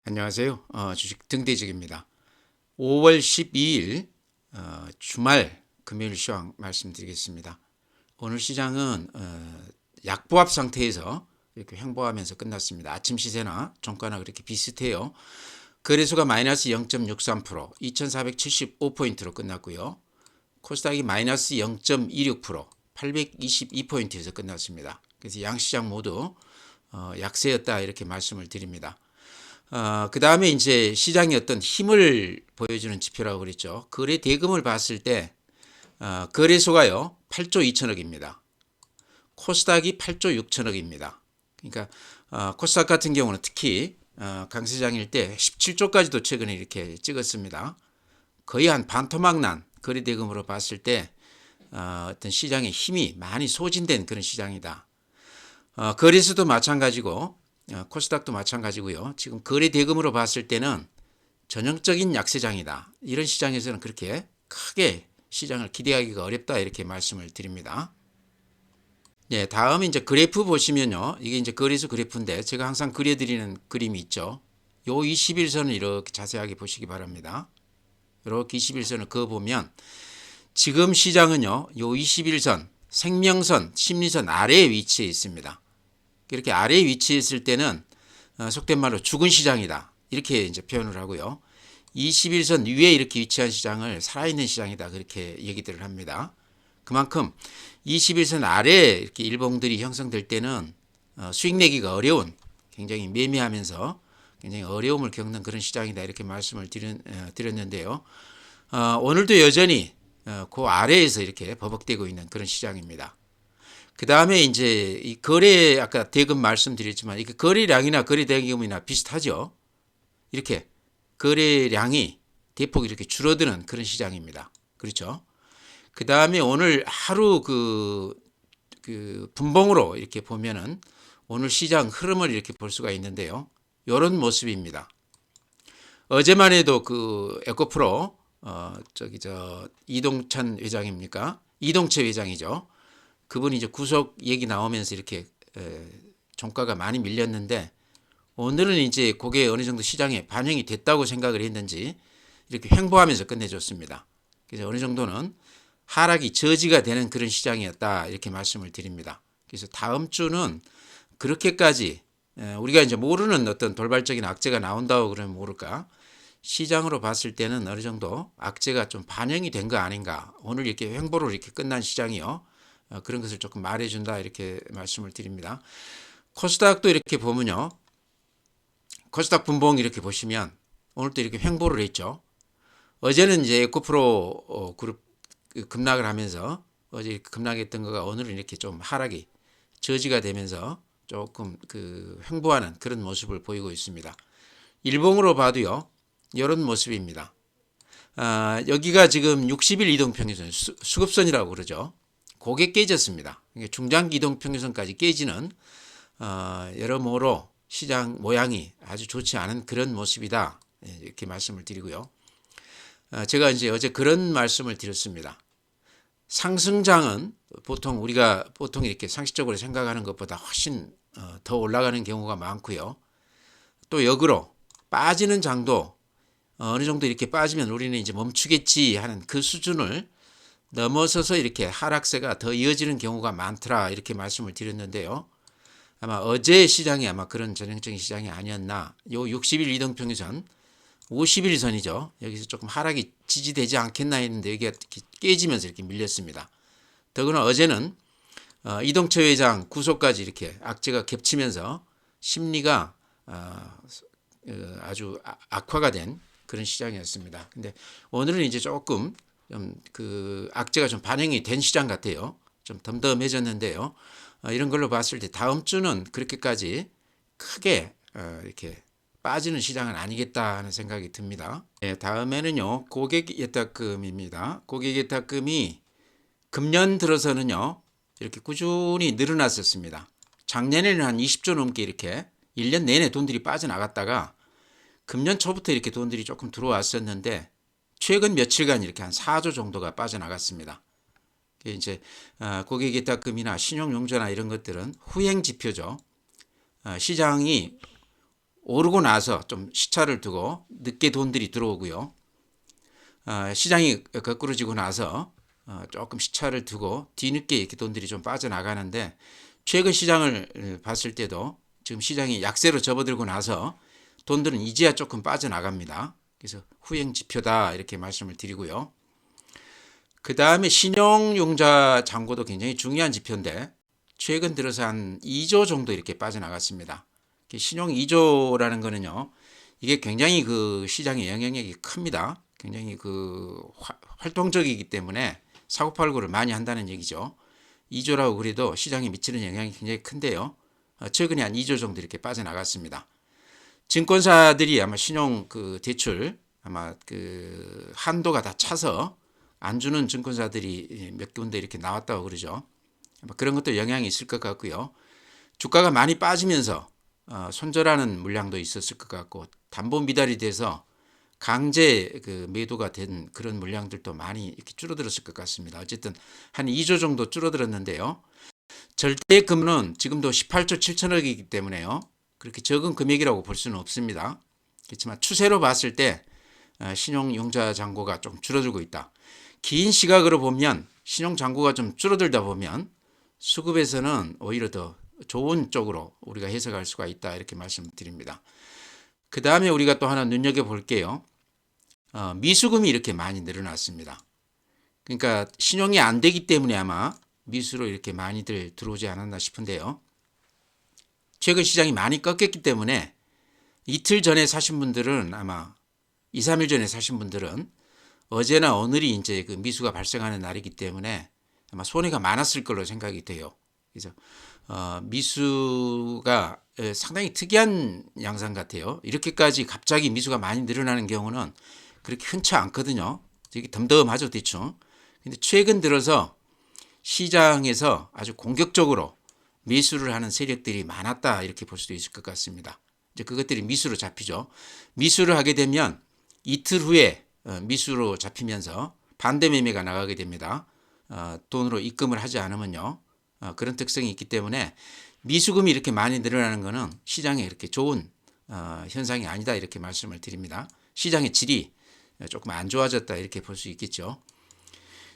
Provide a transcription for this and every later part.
안녕하세요. 주식 등대직입니다. 5월 12일 주말 금요일 시황 말씀드리겠습니다. 오늘 시장은 약보합 상태에서 이렇게 횡보하면서 끝났습니다. 아침 시세나 종가나 그렇게 비슷해요. 거래소가 마이너스 0.63%, 2475포인트로 끝났고요. 코스닥이 마이너스 0.26%, 822포인트에서 끝났습니다. 그래서 양시장 모두 약세였다 이렇게 말씀을 드립니다. 그 다음에 이제 시장의 어떤 힘을 보여주는 지표라고 그랬죠. 거래 대금을 봤을 때, 거래소가요, 8조 2천억입니다. 코스닥이 8조 6천억입니다. 그러니까, 코스닥 같은 경우는 특히, 강세장일 때 17조까지도 최근에 이렇게 찍었습니다. 거의 한 반토막 난 거래 대금으로 봤을 때, 어떤 시장의 힘이 많이 소진된 그런 시장이다. 거래소도 마찬가지고, 코스닥도 마찬가지고요. 지금 거래 대금으로 봤을 때는 전형적인 약세장이다. 이런 시장에서는 그렇게 크게 시장을 기대하기가 어렵다 이렇게 말씀을 드립니다. 네, 다음 이제 그래프 보시면요. 이게 이제 거래소 그래프인데 제가 항상 그려드리는 그림이 있죠. 요 21선을 이렇게 자세하게 보시기 바랍니다. 이렇게 21선을 그어보면 지금 시장은요. 요 21선, 생명선, 심리선 아래에 위치해 있습니다. 이렇게 아래에 위치했을 때는 속된 말로 죽은 시장이다. 이렇게 이제 표현을 하고요. 21선 위에 이렇게 위치한 시장을 살아있는 시장이다. 그렇게 얘기들을 합니다. 그만큼 21선 아래에 이렇게 일봉들이 형성될 때는 수익 내기가 어려운 굉장히 매매하면서 굉장히 어려움을 겪는 그런 시장이다. 이렇게 말씀을 드렸는데요. 오늘도 여전히 그 아래에서 이렇게 버벅대고 있는 그런 시장입니다. 그 다음에 이제 이 거래 아까 대금 말씀드렸지만 이게 거래량이나 거래 대금이나 비슷하죠. 이렇게 거래량이 대폭 이렇게 줄어드는 그런 시장입니다. 그렇죠. 그 다음에 오늘 하루 그 분봉으로 이렇게 보면은 오늘 시장 흐름을 이렇게 볼 수가 있는데요. 이런 모습입니다. 어제만 해도 그 에코프로 이동찬 회장입니까? 이동채 회장이죠. 그분이 이제 구속 얘기 나오면서 이렇게 종가가 많이 밀렸는데 오늘은 이제 그게 어느 정도 시장에 반영이 됐다고 생각을 했는지 이렇게 횡보하면서 끝내줬습니다. 그래서 어느 정도는 하락이 저지가 되는 그런 시장이었다 이렇게 말씀을 드립니다. 그래서 다음 주는 그렇게까지 우리가 이제 모르는 어떤 돌발적인 악재가 나온다고 그러면 모를까 시장으로 봤을 때는 어느 정도 악재가 좀 반영이 된 거 아닌가. 오늘 이렇게 횡보로 이렇게 끝난 시장이요. 그런 것을 조금 말해준다 이렇게 말씀을 드립니다. 코스닥도 이렇게 보면요. 코스닥 분봉 이렇게 보시면 오늘도 이렇게 횡보를 했죠. 어제는 이제 에코프로 그룹 급락을 하면서 어제 급락했던 거가 오늘은 이렇게 좀 하락이 저지가 되면서 조금 그 횡보하는 그런 모습을 보이고 있습니다. 일봉으로 봐도요. 이런 모습입니다. 여기가 지금 60일 이동평균선 수급선이라고 그러죠. 그게 깨졌습니다. 중장기 이동평균선까지 깨지는 여러모로 시장 모양이 아주 좋지 않은 그런 모습이다. 이렇게 말씀을 드리고요. 제가 이제 어제 그런 말씀을 드렸습니다. 상승장은 우리가 보통 이렇게 상식적으로 생각하는 것보다 훨씬 더 올라가는 경우가 많고요. 또 역으로 빠지는 장도 어느 정도 이렇게 빠지면 우리는 이제 멈추겠지 하는 그 수준을 넘어서서 이렇게 하락세가 더 이어지는 경우가 많더라 이렇게 말씀을 드렸는데요. 아마 어제 시장이 아마 그런 전형적인 시장이 아니었나. 요 60일 이동평균선 50일선이죠. 여기서 조금 하락이 지지되지 않겠나 했는데 여기가 깨지면서 이렇게 밀렸습니다. 더구나 어제는 이동철 회장 구속까지 이렇게 악재가 겹치면서 심리가 아주 악화가 된 그런 시장이었습니다. 근데 오늘은 이제 조금 좀 그 악재가 좀 반영이 된 시장 같아요. 좀 덤덤해졌는데요. 이런 걸로 봤을 때 다음 주는 그렇게까지 크게 이렇게 빠지는 시장은 아니겠다 하는 생각이 듭니다. 네, 다음에는요. 고객예탁금입니다. 고객예탁금이 금년 들어서는요. 이렇게 꾸준히 늘어났었습니다. 작년에는 한 20조 넘게 이렇게 1년 내내 돈들이 빠져나갔다가 금년 초부터 이렇게 돈들이 조금 들어왔었는데 최근 며칠간 이렇게 한 4조 정도가 빠져나갔습니다. 이제 고객예탁금이나 신용융자나 이런 것들은 후행 지표죠. 시장이 오르고 나서 좀 시차를 두고 늦게 돈들이 들어오고요. 시장이 거꾸로지고 나서 조금 시차를 두고 뒤늦게 이렇게 돈들이 좀 빠져나가는데, 최근 시장을 봤을 때도 지금 시장이 약세로 접어들고 나서 돈들은 이제야 조금 빠져나갑니다. 그래서 후행 지표다 이렇게 말씀을 드리고요. 그 다음에 신용융자 잔고도 굉장히 중요한 지표인데, 최근 들어서 한 2조 정도 이렇게 빠져나갔습니다. 신용 2조라는 거는요, 이게 굉장히 그 시장의 영향력이 큽니다. 굉장히 그 활동적이기 때문에 사고팔고를 많이 한다는 얘기죠. 2조라고 그래도 시장에 미치는 영향이 굉장히 큰데요. 최근에 한 2조 정도 이렇게 빠져나갔습니다. 증권사들이 아마 신용 그 대출 아마 그 한도가 다 차서 안 주는 증권사들이 몇 군데 이렇게 나왔다고 그러죠. 아마 그런 것도 영향이 있을 것 같고요. 주가가 많이 빠지면서 손절하는 물량도 있었을 것 같고, 담보 미달이 돼서 강제 그 매도가 된 그런 물량들도 많이 이렇게 줄어들었을 것 같습니다. 어쨌든 한 2조 정도 줄어들었는데요. 절대금은 지금도 18조 7천억이기 때문에요, 그렇게 적은 금액이라고 볼 수는 없습니다. 그렇지만 추세로 봤을 때 신용융자 잔고가 좀 줄어들고 있다. 긴 시각으로 보면 신용잔고가 좀 줄어들다 보면 수급에서는 오히려 더 좋은 쪽으로 우리가 해석할 수가 있다 이렇게 말씀드립니다. 그 다음에 우리가 또 하나 눈여겨볼게요. 미수금이 이렇게 많이 늘어났습니다. 그러니까 신용이 안 되기 때문에 아마 미수로 이렇게 많이들 들어오지 않았나 싶은데요. 최근 시장이 많이 꺾였기 때문에 이틀 전에 사신 분들은 아마 2, 3일 전에 사신 분들은 어제나 오늘이 이제 그 미수가 발생하는 날이기 때문에 아마 손해가 많았을 걸로 생각이 돼요. 그래서 미수가 상당히 특이한 양상 같아요. 이렇게까지 갑자기 미수가 많이 늘어나는 경우는 그렇게 흔치 않거든요. 되게 덤덤하죠, 대충. 근데 최근 들어서 시장에서 아주 공격적으로 미수를 하는 세력들이 많았다 이렇게 볼 수도 있을 것 같습니다. 이제 그것들이 미수로 잡히죠. 미수를 하게 되면 이틀 후에 미수로 잡히면서 반대 매매가 나가게 됩니다. 돈으로 입금을 하지 않으면요. 그런 특성이 있기 때문에 미수금이 이렇게 많이 늘어나는 것은 시장에 이렇게 좋은 현상이 아니다 이렇게 말씀을 드립니다. 시장의 질이 조금 안 좋아졌다 이렇게 볼 수 있겠죠.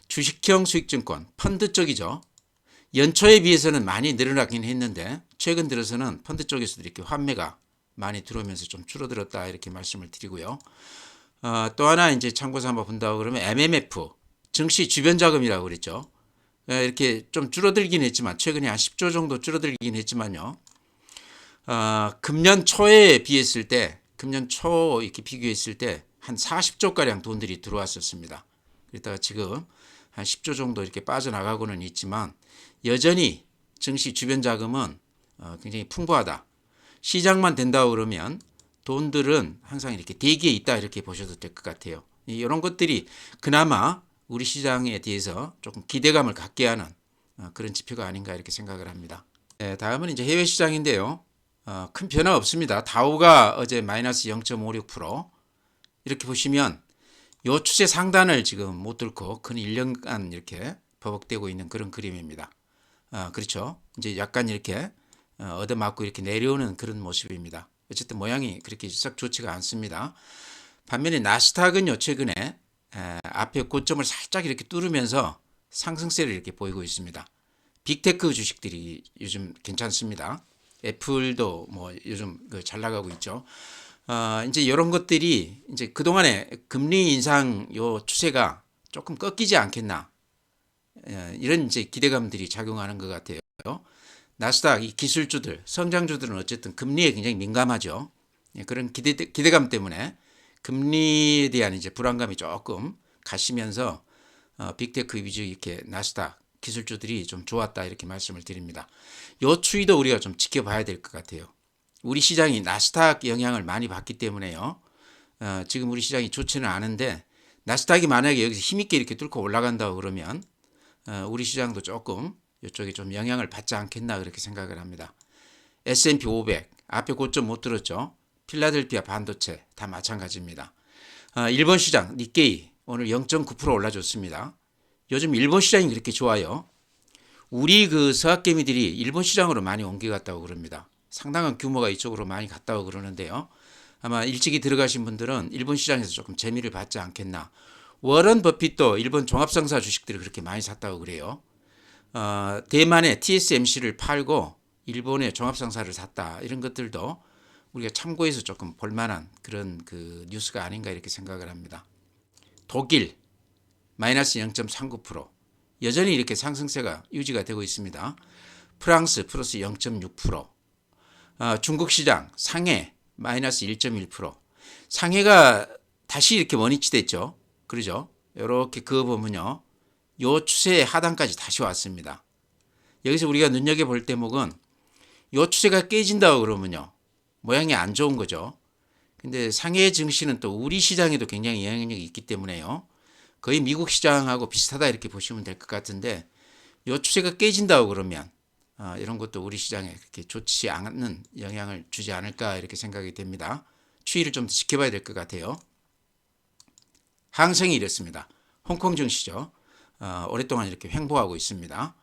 주식형 수익증권, 펀드 쪽이죠. 연초에 비해서는 많이 늘어나긴 했는데 최근 들어서는 펀드 쪽에서도 이렇게 환매가 많이 들어오면서 좀 줄어들었다 이렇게 말씀을 드리고요. 또 하나 이제 참고서 한번 본다고 그러면 MMF, 증시 주변 자금이라고 그랬죠. 이렇게 좀 줄어들긴 했지만 최근에 한 10조 정도 줄어들긴 했지만요. 금년 초에 비했을 때, 금년 초 이렇게 비교했을 때 한 40조 가량 돈들이 들어왔었습니다. 그러다가 지금 한 10조 정도 이렇게 빠져나가고는 있지만 여전히 증시 주변 자금은 굉장히 풍부하다. 시장만 된다고 그러면 돈들은 항상 이렇게 대기에 있다 이렇게 보셔도 될 것 같아요. 이런 것들이 그나마 우리 시장에 대해서 조금 기대감을 갖게 하는 그런 지표가 아닌가 이렇게 생각을 합니다. 네, 다음은 이제 해외 시장인데요. 큰 변화 없습니다. 다우가 어제 마이너스 0.56%. 이렇게 보시면 요 추세 상단을 지금 못 뚫고 근 1년간 이렇게 버벅대고 있는 그런 그림입니다. 그렇죠. 이제 약간 이렇게 얻어맞고 이렇게 내려오는 그런 모습입니다. 어쨌든 모양이 그렇게 썩 좋지가 않습니다. 반면에 나스닥은요, 최근에 앞에 고점을 살짝 이렇게 뚫으면서 상승세를 이렇게 보이고 있습니다. 빅테크 주식들이 요즘 괜찮습니다. 애플도 뭐 요즘 잘 나가고 있죠. 이제 이런 것들이 이제 그동안에 금리 인상 요 추세가 조금 꺾이지 않겠나. 이런 이제 기대감들이 작용하는 것 같아요. 나스닥 이 기술주들, 성장주들은 어쨌든 금리에 굉장히 민감하죠. 그런 기대감 때문에 금리에 대한 이제 불안감이 조금 가시면서 빅테크 위주 이렇게 나스닥 기술주들이 좀 좋았다 이렇게 말씀을 드립니다. 요 추이도 우리가 좀 지켜봐야 될 것 같아요. 우리 시장이 나스닥 영향을 많이 받기 때문에요. 지금 우리 시장이 좋지는 않은데 나스닥이 만약에 여기서 힘있게 이렇게 뚫고 올라간다고 그러면 우리 시장도 조금 이쪽에 좀 영향을 받지 않겠나 그렇게 생각을 합니다. S&P 500 앞에 고점 못 들었죠. 필라델피아 반도체 다 마찬가지입니다. 일본 시장 니케이 오늘 0.9% 올라줬습니다. 요즘 일본 시장이 그렇게 좋아요. 우리 그 서학개미들이 일본 시장으로 많이 옮겨갔다고 그럽니다. 상당한 규모가 이쪽으로 많이 갔다고 그러는데요. 아마 일찍이 들어가신 분들은 일본 시장에서 조금 재미를 받지 않겠나. 워런 버핏도 일본 종합상사 주식들을 그렇게 많이 샀다고 그래요. 대만의 TSMC를 팔고 일본의 종합상사를 샀다. 이런 것들도 우리가 참고해서 조금 볼만한 그런 그 뉴스가 아닌가 이렇게 생각을 합니다. 독일 마이너스 0.39%, 여전히 이렇게 상승세가 유지가 되고 있습니다. 프랑스 플러스 0.6%, 중국 시장 상해 마이너스 1.1%, 상해가 다시 이렇게 원위치 됐죠. 그러죠. 이렇게 그어보면요, 요 추세의 하단까지 다시 왔습니다. 여기서 우리가 눈여겨볼 대목은 요 추세가 깨진다고 그러면요, 모양이 안 좋은 거죠. 근데 상해 증시는 또 우리 시장에도 굉장히 영향력이 있기 때문에요, 거의 미국 시장하고 비슷하다 이렇게 보시면 될 것 같은데, 요 추세가 깨진다고 그러면 이런 것도 우리 시장에 그렇게 좋지 않은 영향을 주지 않을까 이렇게 생각이 됩니다. 추이를 좀 더 지켜봐야 될 것 같아요. 항생이 이렇습니다. 홍콩 증시죠. 오랫동안 이렇게 횡보하고 있습니다.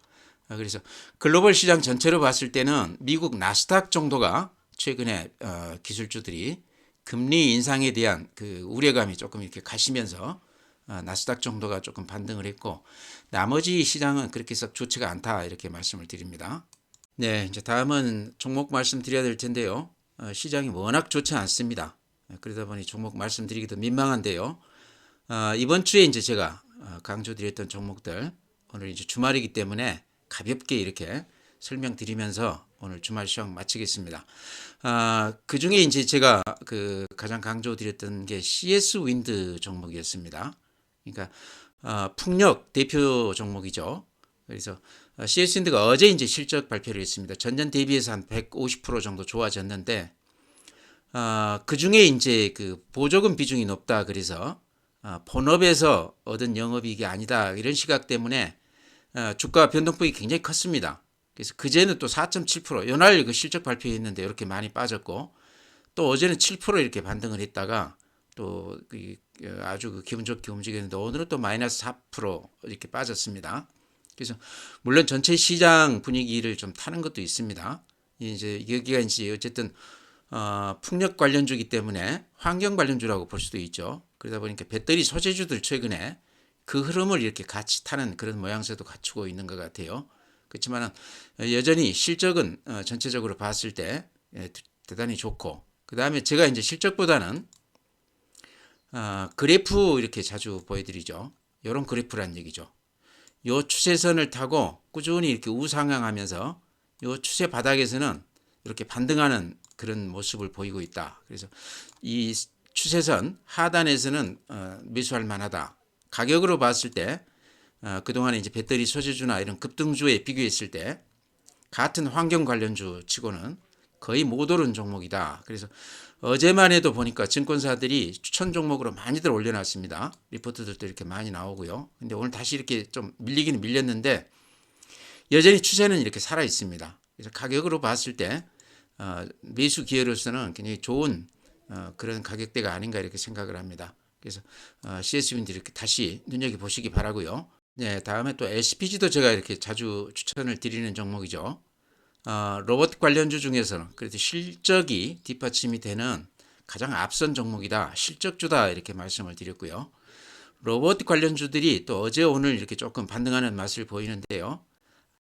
그래서 글로벌 시장 전체로 봤을 때는 미국 나스닥 정도가 최근에 기술주들이 금리 인상에 대한 그 우려감이 조금 이렇게 가시면서 나스닥 정도가 조금 반등을 했고, 나머지 시장은 그렇게 썩 좋지가 않다 이렇게 말씀을 드립니다. 네, 이제 다음은 종목 말씀드려야 될 텐데요. 시장이 워낙 좋지 않습니다. 그러다 보니 종목 말씀드리기도 민망한데요. 이번 주에 이제 제가 강조드렸던 종목들, 오늘 이제 주말이기 때문에 가볍게 이렇게 설명드리면서 오늘 주말 시황 마치겠습니다. 그 중에 이제 제가 그 가장 강조드렸던 게 CS 윈드 종목이었습니다. 그러니까 풍력 대표 종목이죠. 그래서 CS 윈드가 어제 이제 실적 발표를 했습니다. 전년 대비해서 한 150% 정도 좋아졌는데, 그 중에 이제 그 보조금 비중이 높다 그래서 본업에서 얻은 영업이익이 아니다 이런 시각 때문에 주가 변동폭이 굉장히 컸습니다. 그래서 그제는 또 4.7%, 연말 그 실적 발표했는데 이렇게 많이 빠졌고, 또 어제는 7% 이렇게 반등을 했다가 또 아주 그 기분 좋게 움직였는데 오늘은 또 마이너스 4% 이렇게 빠졌습니다. 그래서 물론 전체 시장 분위기를 좀 타는 것도 있습니다. 이제 여기가 이제 어쨌든 풍력 관련주기 때문에 환경 관련주라고 볼 수도 있죠. 그러다 보니까 배터리 소재주들 최근에 그 흐름을 이렇게 같이 타는 그런 모양새도 갖추고 있는 것 같아요. 그렇지만 여전히 실적은 전체적으로 봤을 때 대단히 좋고, 그 다음에 제가 이제 실적보다는 그래프 이렇게 자주 보여드리죠. 이런 그래프란 얘기죠. 요 추세선을 타고 꾸준히 이렇게 우상향하면서 요 추세 바닥에서는 이렇게 반등하는 그런 모습을 보이고 있다. 그래서 이 추세선 하단에서는 매수할 만하다. 가격으로 봤을 때 그동안에 이제 배터리 소재주나 이런 급등주에 비교했을 때 같은 환경 관련주 치고는 거의 못 오른 종목이다. 그래서 어제만 해도 보니까 증권사들이 추천 종목으로 많이들 올려놨습니다. 리포트들도 이렇게 많이 나오고요. 근데 오늘 다시 이렇게 좀 밀리기는 밀렸는데 여전히 추세는 이렇게 살아 있습니다. 그래서 가격으로 봤을 때 매수 기회로서는 굉장히 좋은 그런 가격대가 아닌가 이렇게 생각을 합니다. 그래서 CS분들 이렇게 다시 눈여겨 보시기 바라고요. 네, 다음에 또 SPG도 제가 이렇게 자주 추천을 드리는 종목이죠. 로봇 관련주 중에서는 그래도 실적이 뒷받침이 되는 가장 앞선 종목이다, 실적주다 이렇게 말씀을 드렸고요. 로봇 관련주들이 또 어제 오늘 이렇게 조금 반등하는 맛을 보이는데요.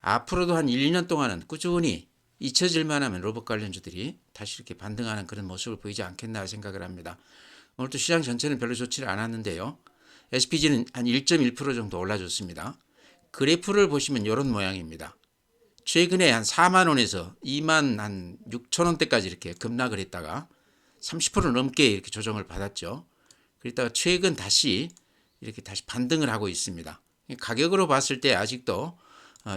앞으로도 한 1, 2년 동안은 꾸준히 잊혀질만 하면 로봇 관련주들이 다시 이렇게 반등하는 그런 모습을 보이지 않겠나 생각을 합니다. 오늘도 시장 전체는 별로 좋지는 않았는데요. SPG는 한 1.1% 정도 올라줬습니다. 그래프를 보시면 이런 모양입니다. 최근에 한 4만 원에서 2만 한 6천 원대까지 이렇게 급락을 했다가 30% 넘게 이렇게 조정을 받았죠. 그러다가 최근 다시 이렇게 다시 반등을 하고 있습니다. 가격으로 봤을 때 아직도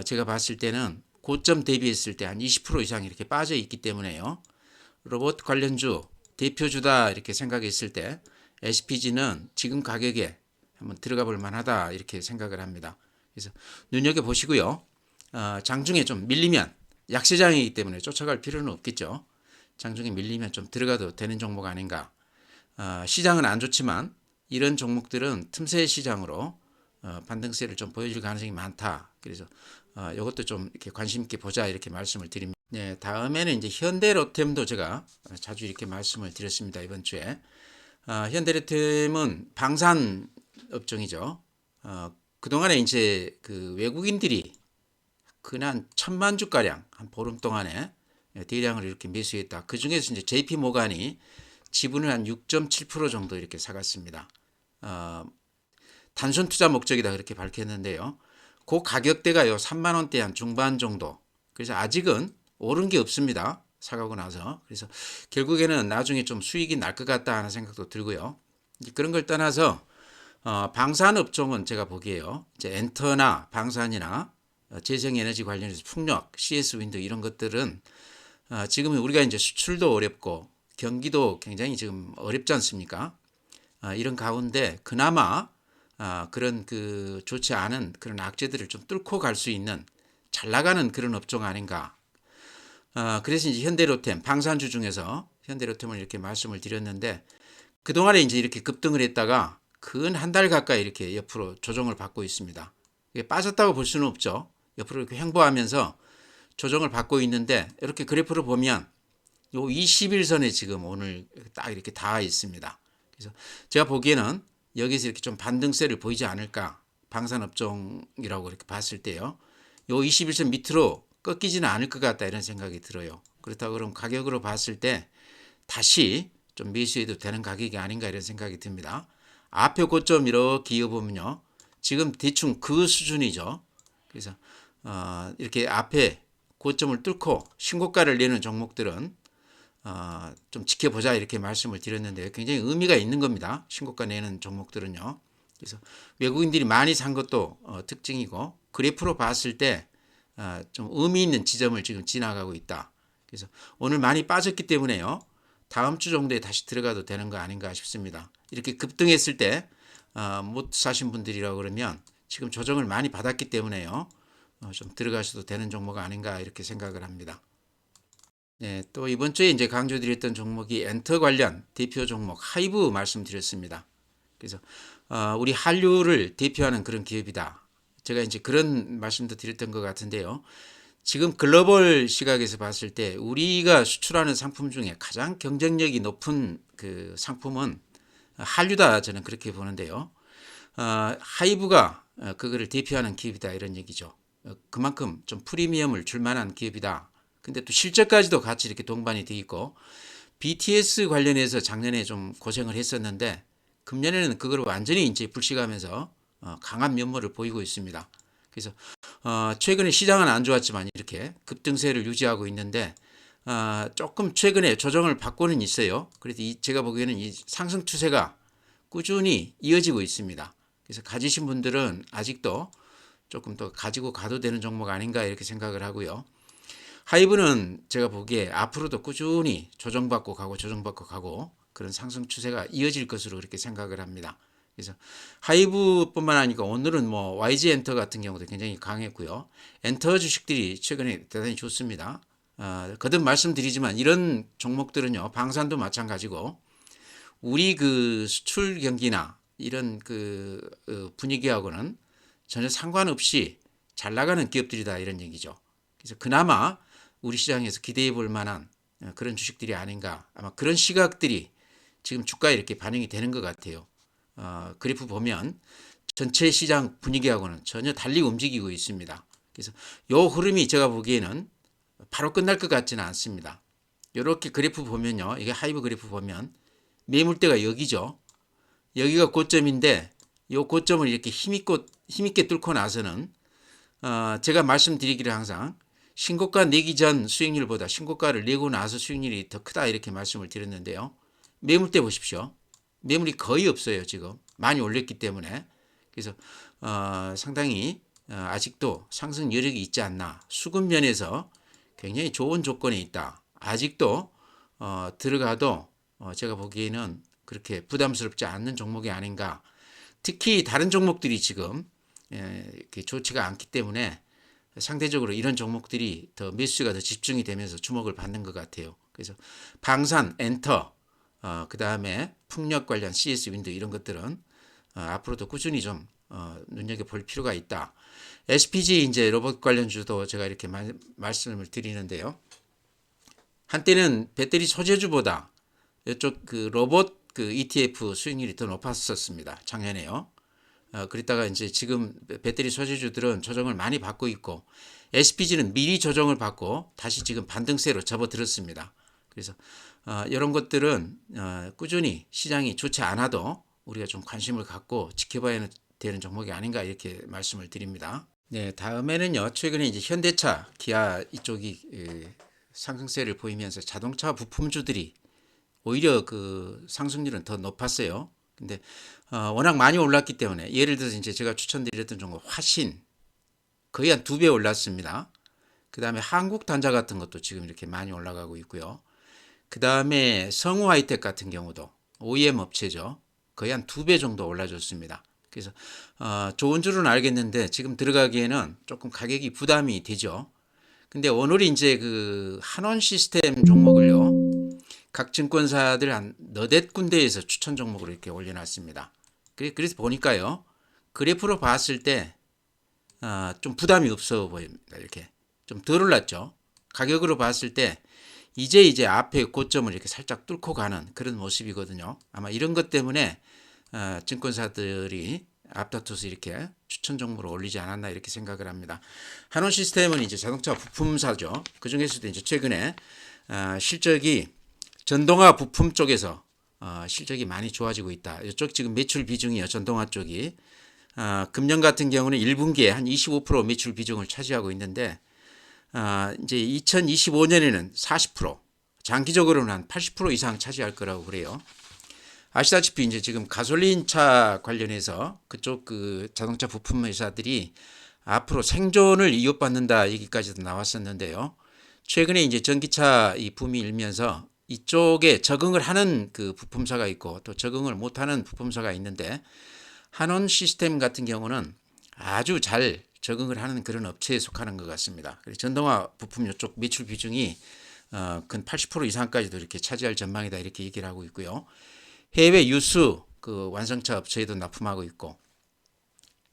제가 봤을 때는 고점 대비했을 때 한 20% 이상 이렇게 빠져 있기 때문에요. 로봇 관련주 대표주다 이렇게 생각했을 때 SPG는 지금 가격에 한번 들어가 볼 만하다 이렇게 생각을 합니다. 그래서 눈여겨 보시고요. 장중에 좀 밀리면, 약세장이기 때문에 쫓아갈 필요는 없겠죠. 장중에 밀리면 좀 들어가도 되는 종목 아닌가. 시장은 안 좋지만 이런 종목들은 틈새 시장으로 반등세를 좀 보여줄 가능성이 많다. 그래서 이것도 좀 이렇게 관심 있게 보자 이렇게 말씀을 드립니다. 네, 다음에는 이제 현대로템도 제가 자주 이렇게 말씀을 드렸습니다. 이번 주에 현대로템은 방산 업종이죠. 그동안에 이제 그 외국인들이 근한 1,000만 주 가량 한 보름 동안에 대량을 이렇게 매수했다. 그 중에서 이제 JP 모간이 지분을 한 6.7% 정도 이렇게 사갔습니다. 단순 투자 목적이다 그렇게 밝혔는데요. 그 가격대가요 3만 원대 한 중반 정도. 그래서 아직은 오른 게 없습니다. 사가고 나서. 그래서 결국에는 나중에 좀 수익이 날 것 같다 하는 생각도 들고요. 그런 걸 떠나서 방산 업종은 제가 보기에요. 이제 엔터나 방산이나 재생에너지 관련해서 풍력, CS 윈드 이런 것들은 지금 우리가 이제 수출도 어렵고 경기도 굉장히 지금 어렵지 않습니까? 이런 가운데 그나마 그런 그 좋지 않은 그런 악재들을 좀 뚫고 갈 수 있는 잘 나가는 그런 업종 아닌가. 그래서 이제 현대로템 방산주 중에서 현대로템을 이렇게 말씀을 드렸는데 그동안에 이제 이렇게 급등을 했다가 근 한 달 가까이 이렇게 옆으로 조정을 받고 있습니다. 이게 빠졌다고 볼 수는 없죠. 옆으로 이렇게 횡보하면서 조정을 받고 있는데 이렇게 그래프를 보면 요 20일선에 지금 오늘 딱 이렇게 닿아 있습니다. 그래서 제가 보기에는 여기서 이렇게 좀 반등세를 보이지 않을까. 방산업종이라고 이렇게 봤을 때요. 요 21선 밑으로 꺾이지는 않을 것 같다 이런 생각이 들어요. 그렇다고 그럼 가격으로 봤을 때 다시 좀 매수해도 되는 가격이 아닌가 이런 생각이 듭니다. 앞에 고점 이렇게 이어보면요. 지금 대충 그 수준이죠. 그래서 이렇게 앞에 고점을 뚫고 신고가를 내는 종목들은 좀 지켜보자 이렇게 말씀을 드렸는데 굉장히 의미가 있는 겁니다. 신고가 내는 종목들은요. 그래서 외국인들이 많이 산 것도 특징이고 그래프로 봤을 때 좀 의미 있는 지점을 지금 지나가고 있다. 그래서 오늘 많이 빠졌기 때문에요. 다음 주 정도에 다시 들어가도 되는 거 아닌가 싶습니다. 이렇게 급등했을 때 못 사신 분들이라고 그러면 지금 조정을 많이 받았기 때문에요. 좀 들어가셔도 되는 종목 아닌가 이렇게 생각을 합니다. 네, 또 이번 주에 이제 강조드렸던 종목이 엔터 관련 대표 종목 하이브 말씀드렸습니다. 그래서 우리 한류를 대표하는 그런 기업이다. 제가 이제 그런 말씀도 드렸던 것 같은데요. 지금 글로벌 시각에서 봤을 때 우리가 수출하는 상품 중에 가장 경쟁력이 높은 그 상품은 한류다 저는 그렇게 보는데요. 하이브가 그거를 대표하는 기업이다 이런 얘기죠. 그만큼 좀 프리미엄을 줄 만한 기업이다. 근데 또 실적까지도 같이 이렇게 동반이 돼 있고 BTS 관련해서 작년에 좀 고생을 했었는데 금년에는 그걸 완전히 이제 불식하면서 강한 면모를 보이고 있습니다. 그래서 최근에 시장은 안 좋았지만 이렇게 급등세를 유지하고 있는데 조금 최근에 조정을 받고는 있어요. 그래서 제가 보기에는 이 상승 추세가 꾸준히 이어지고 있습니다. 그래서 가지신 분들은 아직도 조금 더 가지고 가도 되는 종목 아닌가 이렇게 생각을 하고요. 하이브는 제가 보기에 앞으로도 꾸준히 조정받고 가고 그런 상승 추세가 이어질 것으로 그렇게 생각을 합니다. 그래서 하이브뿐만 아니고 오늘은 뭐 YG 엔터 같은 경우도 굉장히 강했고요. 엔터 주식들이 최근에 대단히 좋습니다. 거듭 말씀드리지만 이런 종목들은요 방산도 마찬가지고 우리 그 수출 경기나 이런 그 분위기하고는 전혀 상관없이 잘 나가는 기업들이다 이런 얘기죠. 그래서 그나마 우리 시장에서 기대해 볼 만한 그런 주식들이 아닌가 아마 그런 시각들이 지금 주가에 이렇게 반영이 되는 것 같아요. 그래프 보면 전체 시장 분위기하고는 전혀 달리 움직이고 있습니다. 그래서 요 흐름이 제가 보기에는 바로 끝날 것 같지는 않습니다. 이렇게 그래프 보면요. 이게 하이브 그래프 보면 매물대가 여기죠. 여기가 고점인데 이 고점을 이렇게 힘있게 뚫고 나서는 제가 말씀드리기를 항상 신고가 내기 전 수익률보다 신고가를 내고 나서 수익률이 더 크다 이렇게 말씀을 드렸는데요. 매물대 보십시오. 매물이 거의 없어요. 지금 많이 올렸기 때문에 그래서 상당히 아직도 상승 여력이 있지 않나. 수급 면에서 굉장히 좋은 조건에 있다. 아직도 들어가도 제가 보기에는 그렇게 부담스럽지 않는 종목이 아닌가. 특히 다른 종목들이 지금 좋지가 않기 때문에 상대적으로 이런 종목들이 더 매수가 더 집중이 되면서 주목을 받는 것 같아요. 그래서 방산, 엔터, 그 다음에 풍력 관련 CS 윈드 이런 것들은 앞으로도 꾸준히 좀 눈여겨볼 필요가 있다. SPG 이제 로봇 관련주도 제가 이렇게 말씀을 드리는데요. 한때는 배터리 소재주보다 이쪽 그 로봇 그 ETF 수익률이 더 높았었습니다. 작년에요. 그랬다가 이제 지금 배터리 소재주들은 조정을 많이 받고 있고 SPG는 미리 조정을 받고 다시 지금 반등세로 접어들었습니다. 그래서 이런 것들은 꾸준히 시장이 좋지 않아도 우리가 좀 관심을 갖고 지켜봐야 되는 종목이 아닌가 이렇게 말씀을 드립니다. 네, 다음에는요. 최근에 이제 현대차, 기아 이쪽이 상승세를 보이면서 자동차 부품주들이 오히려 그 상승률은 더 높았어요. 근데 워낙 많이 올랐기 때문에 예를 들어서 이제 제가 추천드렸던 종목 화신 거의 한 2배 올랐습니다. 그 다음에 한국단자 같은 것도 지금 이렇게 많이 올라가고 있고요. 그 다음에 성우하이텍 같은 경우도 OEM 업체죠. 거의 한 2배 정도 올라줬습니다. 그래서 좋은 줄은 알겠는데 지금 들어가기에는 조금 가격이 부담이 되죠. 근데 오늘 이제 그 한원 시스템 종목을요. 각 증권사들 한 너댓 군데에서 추천 종목으로 이렇게 올려놨습니다. 그래서 보니까요. 그래프로 봤을 때 좀 부담이 없어 보입니다. 이렇게 좀 덜 올랐죠. 가격으로 봤을 때 이제 앞에 고점을 이렇게 살짝 뚫고 가는 그런 모습이거든요. 아마 이런 것 때문에 증권사들이 앞다퉈서 이렇게 추천 종목으로 올리지 않았나 이렇게 생각을 합니다. 한원 시스템은 이제 자동차 부품사죠. 그 중에서도 이제 최근에 실적이 전동화 부품 쪽에서 실적이 많이 좋아지고 있다. 이쪽 지금 매출 비중이요. 전동화 쪽이 금년 같은 경우는 1분기에 한 25% 매출 비중을 차지하고 있는데 이제 2025년에는 40%, 장기적으로는 한 80% 이상 차지할 거라고 그래요. 아시다시피 이제 지금 가솔린 차 관련해서 그쪽 그 자동차 부품 회사들이 앞으로 생존을 이어받는다 얘기까지도 나왔었는데요. 최근에 이제 전기차 이 붐이 일면서 이쪽에 적응을 하는 그 부품사가 있고 또 적응을 못하는 부품사가 있는데 한원 시스템 같은 경우는 아주 잘 적응을 하는 그런 업체에 속하는 것 같습니다. 전동화 부품 이쪽 매출 비중이 근 80% 이상까지도 이렇게 차지할 전망이다 이렇게 얘기를 하고 있고요. 해외 유수 그 완성차 업체에도 납품하고 있고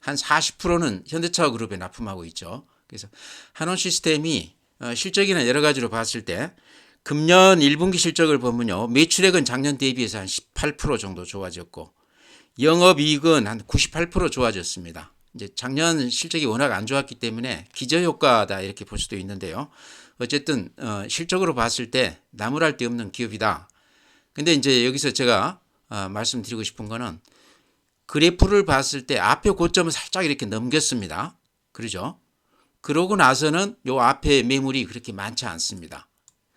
한 40%는 현대차 그룹에 납품하고 있죠. 그래서 한원 시스템이 실적이나 여러 가지로 봤을 때 금년 1분기 실적을 보면요. 매출액은 작년 대비해서 한 18% 정도 좋아졌고 영업이익은 한 98% 좋아졌습니다. 이제 작년 실적이 워낙 안 좋았기 때문에 기저효과다 이렇게 볼 수도 있는데요. 어쨌든 실적으로 봤을 때 나무랄 데 없는 기업이다. 근데 이제 여기서 제가 말씀드리고 싶은 거는 그래프를 봤을 때 앞에 고점을 살짝 이렇게 넘겼습니다. 그러죠? 그러고 나서는 요 앞에 매물이 그렇게 많지 않습니다.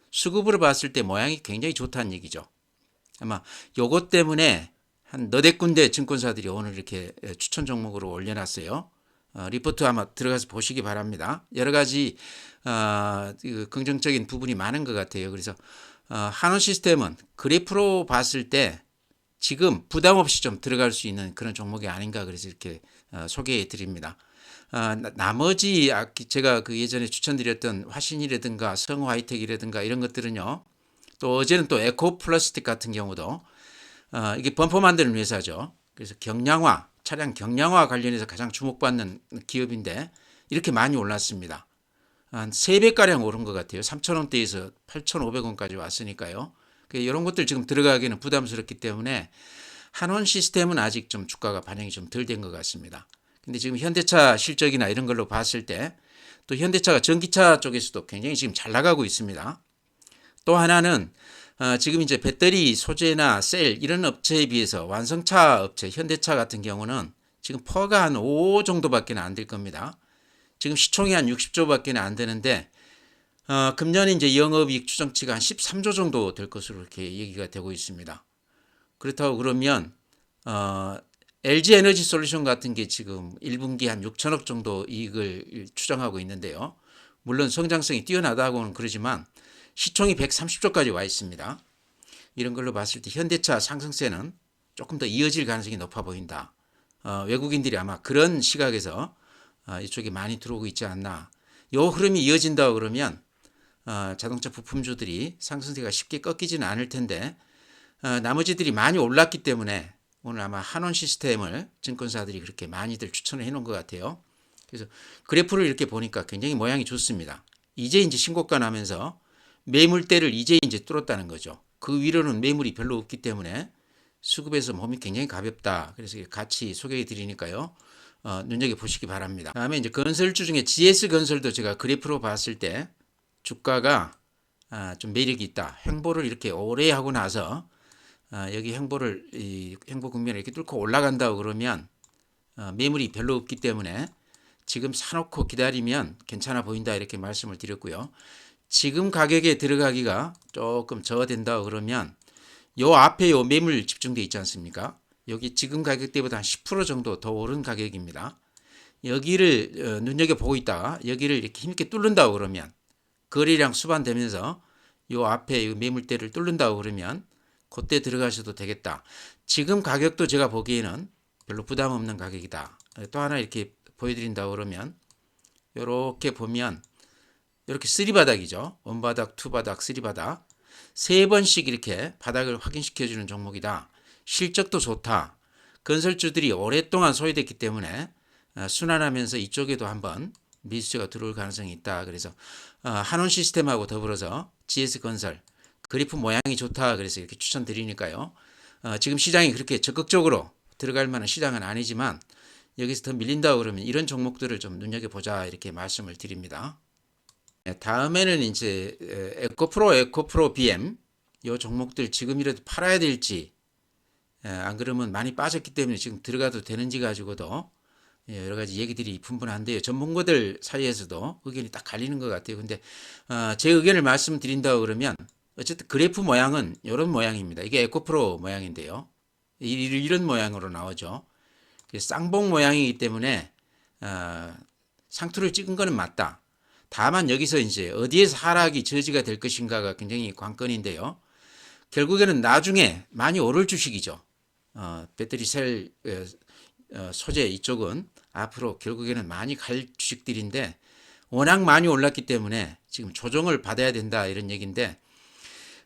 수급으로 봤을 때 모양이 굉장히 좋다는 얘기죠. 아마 요것 때문에 한 너댓 군데 증권사들이 오늘 이렇게 추천 종목으로 올려놨어요. 리포트 아마 들어가서 보시기 바랍니다. 여러 가지 긍정적인 부분이 많은 것 같아요. 그래서 한원 시스템은 그래프로 봤을 때 지금 부담 없이 좀 들어갈 수 있는 그런 종목이 아닌가 그래서 이렇게 소개해 드립니다. 나머지 제가 그 예전에 추천드렸던 화신이라든가 성화이텍이라든가 이런 것들은요. 또 어제는 또 에코플라스틱 같은 경우도 이게 범퍼 만드는 회사죠. 그래서 경량화, 차량 경량화 관련해서 가장 주목받는 기업인데 이렇게 많이 올랐습니다. 한 3배가량 오른 것 같아요. 3,000원대에서 8,500원까지 왔으니까요. 이런 것들 지금 들어가기는 부담스럽기 때문에 한원 시스템은 아직 좀 주가가 반영이 좀 덜 된 것 같습니다. 근데 지금 현대차 실적이나 이런 걸로 봤을 때 또 현대차가 전기차 쪽에서도 굉장히 지금 잘 나가고 있습니다. 또 하나는 지금 이제 배터리 소재나 셀 이런 업체에 비해서 완성차 업체 현대차 같은 경우는 지금 퍼가 한 5 정도밖에 안 될 겁니다. 지금 시총이 한 60조밖에 안 되는데 금년 이제 영업이익 추정치가 한 13조 정도 될 것으로 이렇게 얘기가 되고 있습니다. 그렇다고 그러면 LG 에너지 솔루션 같은 게 지금 1분기 한 6천억 정도 이익을 추정하고 있는데요. 물론 성장성이 뛰어나다고는 그러지만 시총이 130조까지 와 있습니다. 이런 걸로 봤을 때 현대차 상승세는 조금 더 이어질 가능성이 높아 보인다. 외국인들이 아마 그런 시각에서 이쪽에 많이 들어오고 있지 않나. 요 흐름이 이어진다 그러면 자동차 부품주들이 상승세가 쉽게 꺾이지는 않을 텐데 나머지들이 많이 올랐기 때문에 오늘 아마 한원 시스템을 증권사들이 그렇게 많이들 추천을 해 놓은 것 같아요. 그래서 그래프를 이렇게 보니까 굉장히 모양이 좋습니다. 이제 신고가 나면서 매물대를 이제 뚫었다는 거죠. 그 위로는 매물이 별로 없기 때문에 수급에서 몸이 굉장히 가볍다. 그래서 같이 소개해 드리니까요. 눈여겨 보시기 바랍니다. 다음에 이제 건설주 중에 GS건설도 제가 그래프로 봤을 때 주가가 좀 매력이 있다. 횡보를 이렇게 오래 하고 나서 여기 횡보 국면을 이렇게 뚫고 올라간다고 그러면 매물이 별로 없기 때문에 지금 사놓고 기다리면 괜찮아 보인다 이렇게 말씀을 드렸고요. 지금 가격에 들어가기가 조금 저하된다 그러면 요 앞에 요 매물 집중돼 있지 않습니까? 여기 지금 가격대보다 한 10% 정도 더 오른 가격입니다. 여기를 눈여겨보고 있다가 여기를 이렇게 힘있게 뚫는다고 그러면 거래량 수반되면서 요 앞에 요 매물대를 뚫는다고 그러면 그때 들어가셔도 되겠다. 지금 가격도 제가 보기에는 별로 부담 없는 가격이다. 또 하나 이렇게 보여드린다고 그러면 이렇게 보면 이렇게 쓰리바닥이죠. 원바닥, 투바닥, 쓰리바닥 세 번씩 이렇게 바닥을 확인시켜주는 종목이다. 실적도 좋다. 건설주들이 오랫동안 소외됐기 때문에 순환하면서 이쪽에도 한번 미수주가 들어올 가능성이 있다. 그래서 한원 시스템하고 더불어서 GS건설 그래프 모양이 좋다. 그래서 이렇게 추천드리니까요. 지금 시장이 그렇게 적극적으로 들어갈 만한 시장은 아니지만 여기서 더 밀린다 그러면 이런 종목들을 좀 눈여겨보자 이렇게 말씀을 드립니다. 다음에는 이제 에코프로 BM 이 종목들 지금이라도 팔아야 될지 안 그러면 많이 빠졌기 때문에 지금 들어가도 되는지 가지고도 여러 가지 얘기들이 분분한데요. 전문가들 사이에서도 의견이 딱 갈리는 것 같아요. 근데 제 의견을 말씀드린다고 그러면 어쨌든 그래프 모양은 이런 모양입니다. 이게 에코프로 모양인데요. 이런 모양으로 나오죠. 쌍봉 모양이기 때문에 상투를 찍은 거는 맞다. 다만 여기서 이제 어디에서 하락이 저지가 될 것인가가 굉장히 관건인데요. 결국에는 나중에 많이 오를 주식이죠. 배터리 셀 소재 이쪽은 앞으로 결국에는 많이 갈 주식들인데 워낙 많이 올랐기 때문에 지금 조정을 받아야 된다 이런 얘기인데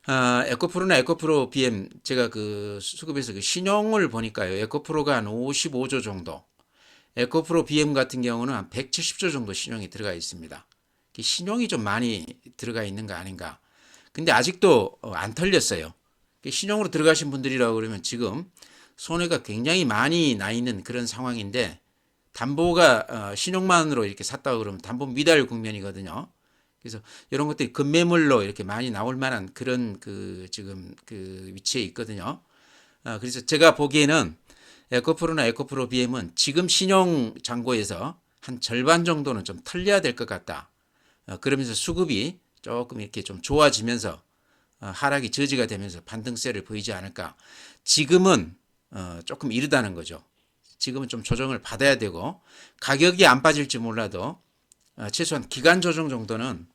에코프로나 에코프로 BM 제가 그 수급에서 그 신용을 보니까요. 에코프로가 한 55조 정도, 에코프로 BM 같은 경우는 한 170조 정도 신용이 들어가 있습니다. 신용이 좀 많이 들어가 있는 거 아닌가. 근데 아직도 안 털렸어요. 신용으로 들어가신 분들이라고 그러면 지금 손해가 굉장히 많이 나 있는 그런 상황인데 담보가 신용만으로 이렇게 샀다고 그러면 담보 미달 국면이거든요. 그래서 이런 것들이 급매물로 이렇게 많이 나올 만한 그런 지금 그 위치에 있거든요. 그래서 제가 보기에는 에코프로나 에코프로 BM은 지금 신용 잔고에서 한 절반 정도는 좀 털려야 될 것 같다. 그러면서 수급이 조금 이렇게 좀 좋아지면서 하락이 저지가 되면서 반등세를 보이지 않을까. 지금은 조금 이르다는 거죠. 지금은 좀 조정을 받아야 되고 가격이 안 빠질지 몰라도 최소한 기간 조정 정도는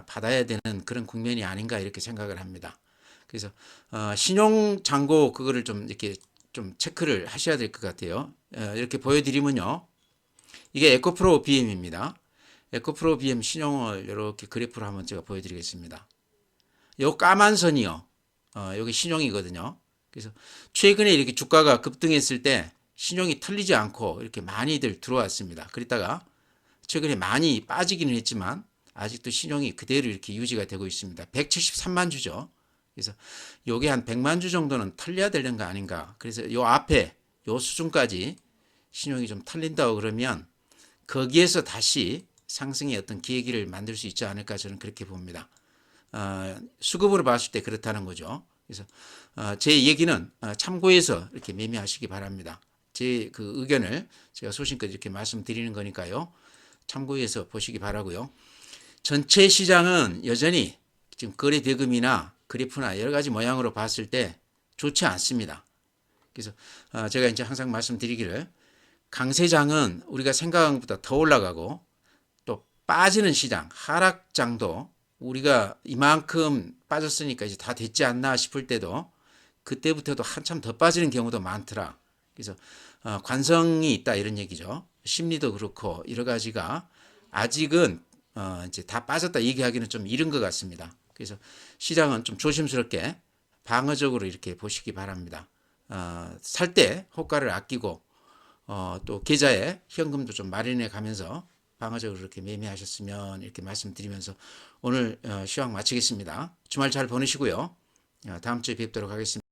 받아야 되는 그런 국면이 아닌가 이렇게 생각을 합니다. 그래서 신용 잔고 그거를 좀 이렇게 좀 체크를 하셔야 될 것 같아요. 이렇게 보여드리면요. 이게 에코프로 BM입니다. 에코프로 BM 신용을 이렇게 그래프로 한번 제가 보여드리겠습니다. 요 까만 선이요. 여기 신용이거든요. 그래서 최근에 이렇게 주가가 급등했을 때 신용이 털리지 않고 이렇게 많이들 들어왔습니다. 그랬다가 최근에 많이 빠지기는 했지만 아직도 신용이 그대로 이렇게 유지가 되고 있습니다. 173만 주죠. 그래서 요게 한 100만 주 정도는 털려야 되는 거 아닌가. 그래서 요 앞에 요 수준까지 신용이 좀 털린다고 그러면 거기에서 다시 상승의 어떤 기회기를 만들 수 있지 않을까 저는 그렇게 봅니다. 수급으로 봤을 때 그렇다는 거죠. 그래서 제 얘기는 참고해서 이렇게 매매하시기 바랍니다. 제 그 의견을 제가 소신껏 이렇게 말씀드리는 거니까요. 참고해서 보시기 바라고요. 전체 시장은 여전히 지금 거래 대금이나 그래프나 여러 가지 모양으로 봤을 때 좋지 않습니다. 그래서 제가 이제 항상 말씀드리기를 강세장은 우리가 생각한 것보다 더 올라가고 또 빠지는 시장, 하락장도 우리가 이만큼 빠졌으니까 이제 다 됐지 않나 싶을 때도 그때부터도 한참 더 빠지는 경우도 많더라. 그래서 관성이 있다 이런 얘기죠. 심리도 그렇고 여러 가지가 아직은 이제 다 빠졌다 얘기하기는 좀 이른 것 같습니다. 그래서 시장은 좀 조심스럽게 방어적으로 이렇게 보시기 바랍니다. 살 때 호가를 아끼고 또 계좌에 현금도 좀 마련해 가면서 방어적으로 이렇게 매매하셨으면 이렇게 말씀드리면서 오늘 시황 마치겠습니다. 주말 잘 보내시고요. 다음 주에 뵙도록 하겠습니다.